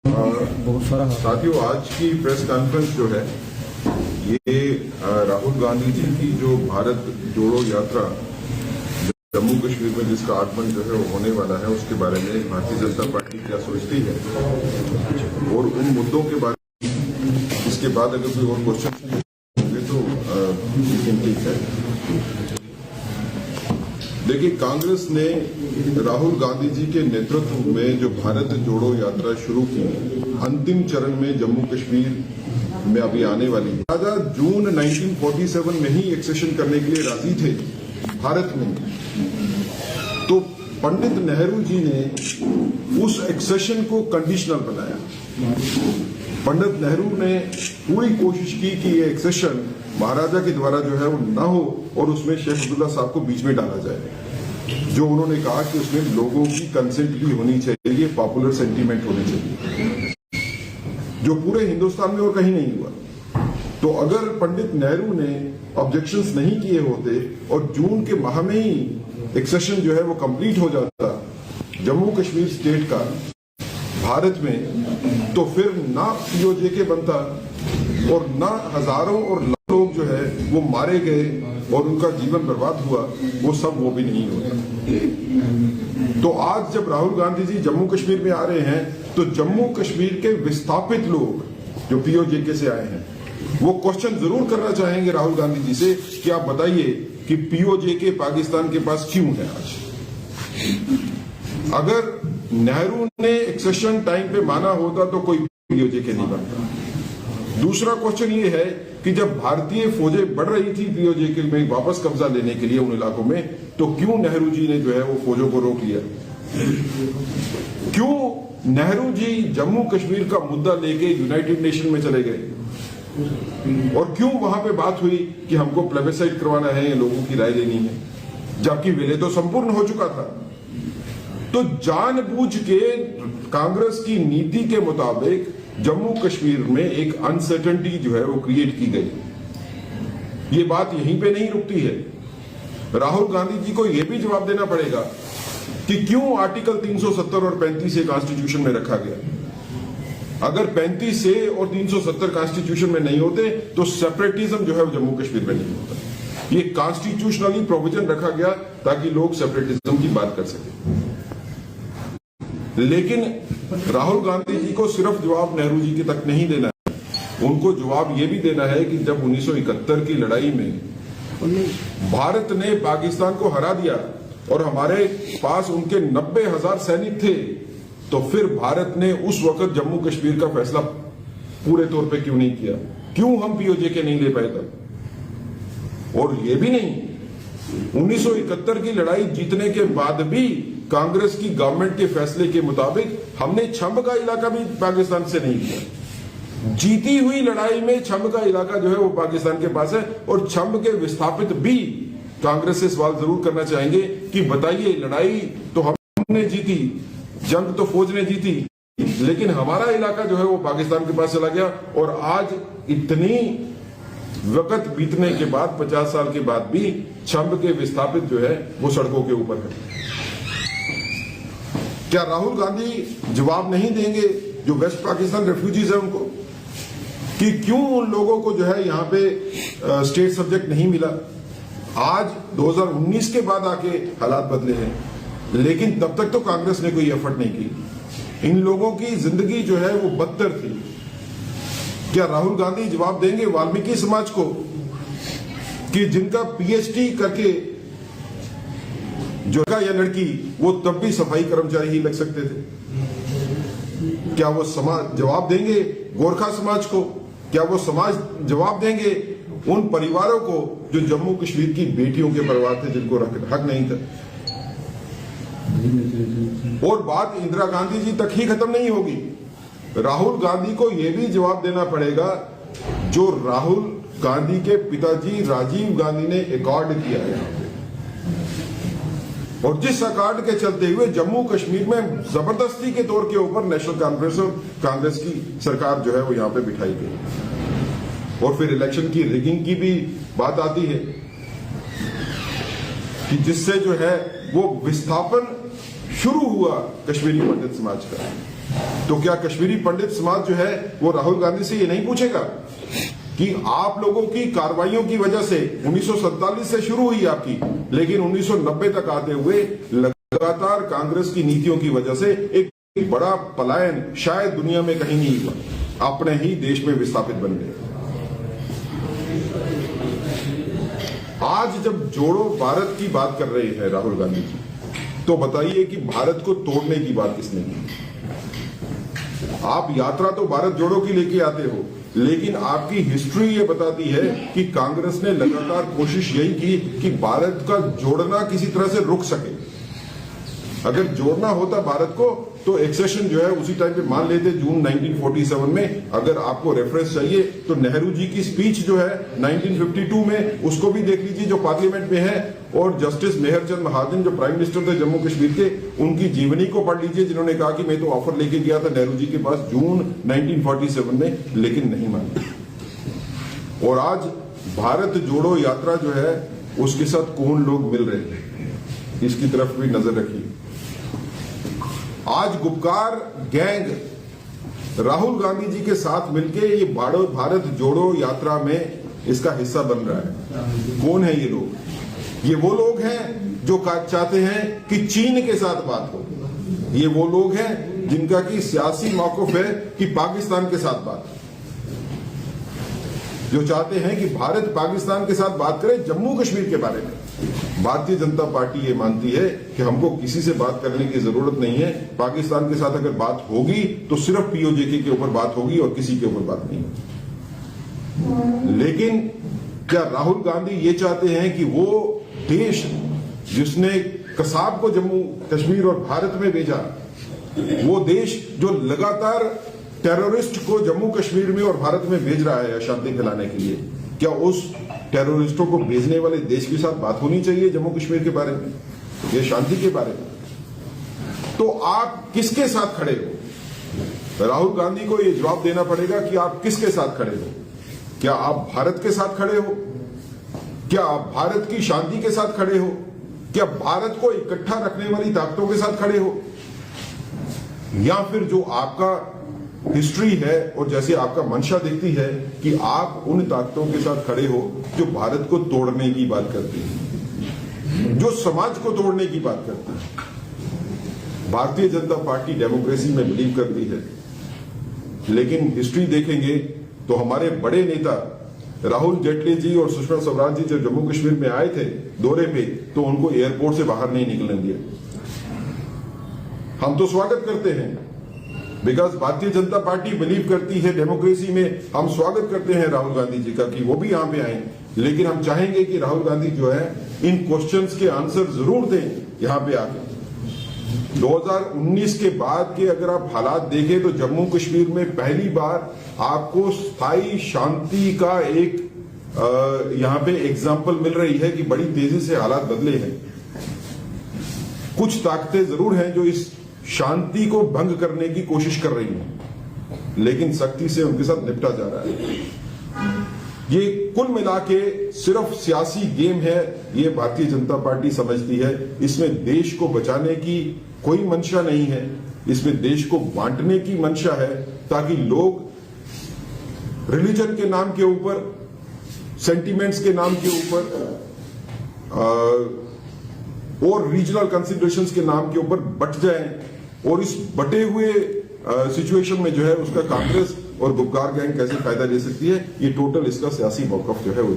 साथियों, आज की प्रेस कॉन्फ्रेंस जो है ये राहुल गांधी जी की जो भारत जोड़ो यात्रा जम्मू कश्मीर में जिसका आगमन जो है वो होने वाला है उसके बारे में भारतीय जनता पार्टी क्या सोचती है और उन मुद्दों के बारे में इसके बाद अगर कोई और क्वेश्चन होंगे तो ठीक है। देखिए, कांग्रेस ने राहुल गांधी जी के नेतृत्व में जो भारत जोड़ो यात्रा शुरू की, अंतिम चरण में जम्मू कश्मीर में अभी आने वाली है। राजा जून 1947 में ही एक्सेशन करने के लिए राजी थे भारत में, तो पंडित नेहरू जी ने उस एक्सेशन को कंडीशनल बनाया। पंडित नेहरू ने पूरी कोशिश की कि ये एक्सेशन महाराजा के द्वारा जो है वो ना हो और उसमें शेख अब्दुल्ला साहब को बीच में डाला जाए। जो उन्होंने कहा कि उसमें लोगों की कंसेंट भी होनी चाहिए, पॉपुलर सेंटीमेंट होनी चाहिए, जो पूरे हिंदुस्तान में और कहीं नहीं हुआ। तो अगर पंडित नेहरू ने ऑब्जेक्शंस नहीं किए होते और जून के माह में ही एक्सेशन जो है वो कंप्लीट हो जाता जम्मू कश्मीर स्टेट का भारत में, तो फिर ना पीओजेके बनता और ना हजारों और लाखों लोग जो है वो मारे गए और उनका जीवन बर्बाद हुआ, वो सब वो भी नहीं होता। तो आज जब राहुल गांधी जी जम्मू कश्मीर में आ रहे हैं तो जम्मू कश्मीर के विस्थापित लोग जो पीओजेके से आए हैं वो क्वेश्चन जरूर करना चाहेंगे राहुल गांधी जी से कि आप बताइए कि पीओजेके पाकिस्तान के पास क्यों है आज। अगर नेहरू ने एक्सेशन टाइम पे माना होता तो कोई पीओजेके नहीं बनता। दूसरा क्वेश्चन ये है कि जब भारतीय फौजें बढ़ रही थी पीओजेके में वापस कब्जा लेने के लिए उन इलाकों में, तो क्यों नेहरू जी ने जो है वो फौजों को रोक लिया? क्यों नेहरू जी जम्मू कश्मीर का मुद्दा लेके यूनाइटेड नेशन में चले गए? और क्यों वहां पे बात हुई कि हमको प्लेबिसाइट करवाना है, लोगों की राय लेनी है, जबकि विलय तो संपूर्ण हो चुका था। तो जानबूझ के कांग्रेस की नीति के मुताबिक जम्मू कश्मीर में एक अनसर्टेनिटी जो है वो क्रिएट की गई। ये बात यहीं पे नहीं रुकती है। राहुल गांधी जी को यह भी जवाब देना पड़ेगा कि क्यों आर्टिकल 370 और 35 से कॉन्स्टिट्यूशन में रखा गया। अगर 35 से और 370 कॉन्स्टिट्यूशन में नहीं होते तो सेपरेटिज्म जो है वो जम्मू कश्मीर में नहीं होता। ये कॉन्स्टिट्यूशनली प्रोविजन रखा गया ताकि लोग सेपरेटिज्म की बात कर सके। लेकिन राहुल गांधी जी को सिर्फ जवाब नेहरू जी के तक नहीं देना है, उनको जवाब यह भी देना है कि जब 1971 की लड़ाई में भारत ने पाकिस्तान को हरा दिया और हमारे पास उनके 90,000 सैनिक थे, तो फिर भारत ने उस वक्त जम्मू कश्मीर का फैसला पूरे तौर पे क्यों नहीं किया? क्यों हम पीओजेके नहीं ले पाए तब? और यह भी नहीं, 1971 की लड़ाई जीतने के बाद भी कांग्रेस की गवर्नमेंट के फैसले के मुताबिक हमने छंब का इलाका भी पाकिस्तान से नहीं लिया। जीती हुई लड़ाई में छंब का इलाका जो है वो पाकिस्तान के पास है और छंब के विस्थापित भी कांग्रेस से सवाल जरूर करना चाहेंगे कि बताइए, लड़ाई तो हमने जीती, जंग तो फौज ने जीती, लेकिन हमारा इलाका जो है वो पाकिस्तान के पास चला गया। और आज इतनी वक्त बीतने के बाद 50 साल के बाद भी छंब के विस्थापित जो है वो सड़कों के ऊपर है। क्या राहुल गांधी जवाब नहीं देंगे जो वेस्ट पाकिस्तान रेफ्यूजीज है उनको, कि क्यों उन लोगों को जो है यहां पे स्टेट सब्जेक्ट नहीं मिला? आज 2019 के बाद आके हालात बदले हैं, लेकिन तब तक तो कांग्रेस ने कोई एफर्ट नहीं की। इन लोगों की जिंदगी जो है वो बदतर थी। क्या राहुल गांधी जवाब देंगे वाल्मीकि समाज को कि जिनका पीएचडी करके जो या लड़की वो तब भी सफाई कर्मचारी ही लग सकते थे? क्या वो समाज जवाब देंगे गोरखा समाज को? क्या वो समाज जवाब देंगे उन परिवारों को जो जम्मू कश्मीर की बेटियों के परिवार थे जिनको हक नहीं था? और बात इंदिरा गांधी जी तक ही खत्म नहीं होगी। राहुल गांधी को यह भी जवाब देना पड़ेगा जो राहुल गांधी के पिताजी राजीव गांधी ने अकॉर्ड किया है और जिस अकॉर्ड के चलते हुए जम्मू कश्मीर में जबरदस्ती के तौर के ऊपर नेशनल कॉन्फ्रेंस और कांग्रेस की सरकार जो है वो यहां पे बिठाई गई। और फिर इलेक्शन की रिगिंग की भी बात आती है कि जिससे जो है वो विस्थापन शुरू हुआ कश्मीरी पंडित समाज का। तो क्या कश्मीरी पंडित समाज जो है वो राहुल गांधी से ये नहीं पूछेगा कि आप लोगों की कार्रवाइयों की वजह से 1947 से शुरू हुई आपकी, लेकिन 1990 तक आते हुए लगातार कांग्रेस की नीतियों की वजह से एक बड़ा पलायन शायद दुनिया में कहीं नहीं हुआ, अपने ही देश में विस्थापित बन गए। आज जब जोड़ो भारत की बात कर रहे हैं राहुल गांधी जी, तो बताइए कि भारत को तोड़ने की बात किसने की? आप यात्रा तो भारत जोड़ो की लेके आते हो, लेकिन आपकी हिस्ट्री ये बताती है कि कांग्रेस ने लगातार कोशिश यही की कि भारत का जोड़ना किसी तरह से रुक सके। अगर जोड़ना होता भारत को तो एक्सेशन जो है उसी टाइम पे मान लेते जून 1947 में। अगर आपको रेफरेंस चाहिए तो नेहरू जी की स्पीच जो है 1952 में, उसको भी देख लीजिए जो पार्लियामेंट में है, और जस्टिस मेहरचंद महाजन जो प्राइम मिनिस्टर थे जम्मू कश्मीर के, उनकी जीवनी को पढ़ लीजिए, जिन्होंने कहा कि मैं तो ऑफर लेके गया था नेहरू जी के पास जून 1947 में, लेकिन नहीं माने। और आज भारत जोड़ो यात्रा जो है उसके साथ कौन लोग मिल रहे हैं, इसकी तरफ भी नजर रखिए। आज गुपकार गैंग राहुल गांधी जी के साथ मिलके ये भारत जोड़ो यात्रा में इसका हिस्सा बन रहा है। कौन है ये लोग? ये वो लोग हैं जो चाहते हैं कि चीन के साथ बात हो। ये वो लोग हैं जिनका की सियासी मौक़िफ़ है कि पाकिस्तान के साथ बात, जो चाहते हैं कि भारत पाकिस्तान के साथ बात करे जम्मू कश्मीर के बारे में। भारतीय जनता पार्टी ये मानती है कि हमको किसी से बात करने की जरूरत नहीं है। पाकिस्तान के साथ अगर बात होगी तो सिर्फ पीओजे के ऊपर बात होगी और किसी के ऊपर बात नहीं होगी। लेकिन क्या राहुल गांधी ये चाहते हैं कि वो देश जिसने कसाब को जम्मू कश्मीर और भारत में भेजा, वो देश जो लगातार टेररिस्ट को जम्मू कश्मीर में और भारत में भेज रहा है अशांति फैलाने के लिए, क्या उस टेररिस्टों को भेजने वाले देश के साथ बात होनी चाहिए जम्मू कश्मीर के बारे में या शांति के बारे में? तो आप किसके साथ खड़े हो? राहुल गांधी को यह जवाब देना पड़ेगा कि आप किसके साथ खड़े हो। क्या आप भारत के साथ खड़े हो? क्या आप भारत की शांति के साथ खड़े हो? क्या भारत को इकट्ठा रखने वाली ताकतों के साथ खड़े हो? या फिर जो आपका हिस्ट्री है और जैसे आपका मंशा दिखती है कि आप उन ताकतों के साथ खड़े हो जो भारत को तोड़ने की बात करती है, जो समाज को तोड़ने की बात करती है। भारतीय जनता पार्टी डेमोक्रेसी में बिलीव करती है, लेकिन हिस्ट्री देखेंगे तो हमारे बड़े नेता राहुल जेटली जी और सुषमा स्वराज जी जब जम्मू कश्मीर में आए थे दौरे पे, तो उनको एयरपोर्ट से बाहर नहीं निकलने दिया। हम तो स्वागत करते हैं, because Bharatiya Janata party believe करती है डेमोक्रेसी में। हम स्वागत करते हैं राहुल गांधी जी का कि वो भी यहां पे आए, लेकिन हम चाहेंगे कि राहुल गांधी जो है इन क्वेश्चंस के आंसर जरूर दें यहां पे आके। 2019 के बाद के अगर आप हालात देखें तो जम्मू कश्मीर में पहली बार आपको स्थायी शांति का एक यहां पे एग्जाम्पल मिल रही है कि बड़ी तेजी से हालात बदले हैं। कुछ ताकतें जरूर हैं जो इस शांति को भंग करने की कोशिश कर रही हैं, लेकिन सख्ती से उनके साथ निपटा जा रहा है। ये कुल मिला के सिर्फ सियासी गेम है, ये भारतीय जनता पार्टी समझती है। इसमें देश को बचाने की कोई मंशा नहीं है, इसमें देश को बांटने की मंशा है, ताकि लोग रिलीजन के नाम के ऊपर, सेंटिमेंट्स के नाम के ऊपर और रीजनल कंसिडरेशंस के नाम के ऊपर बट जाएं, और इस बटे हुए सिचुएशन में जो है उसका कांग्रेस और गुपकार गैंग कैसे फायदा ले सकती है, ये टोटल इसका सियासी मौकफ जो है वो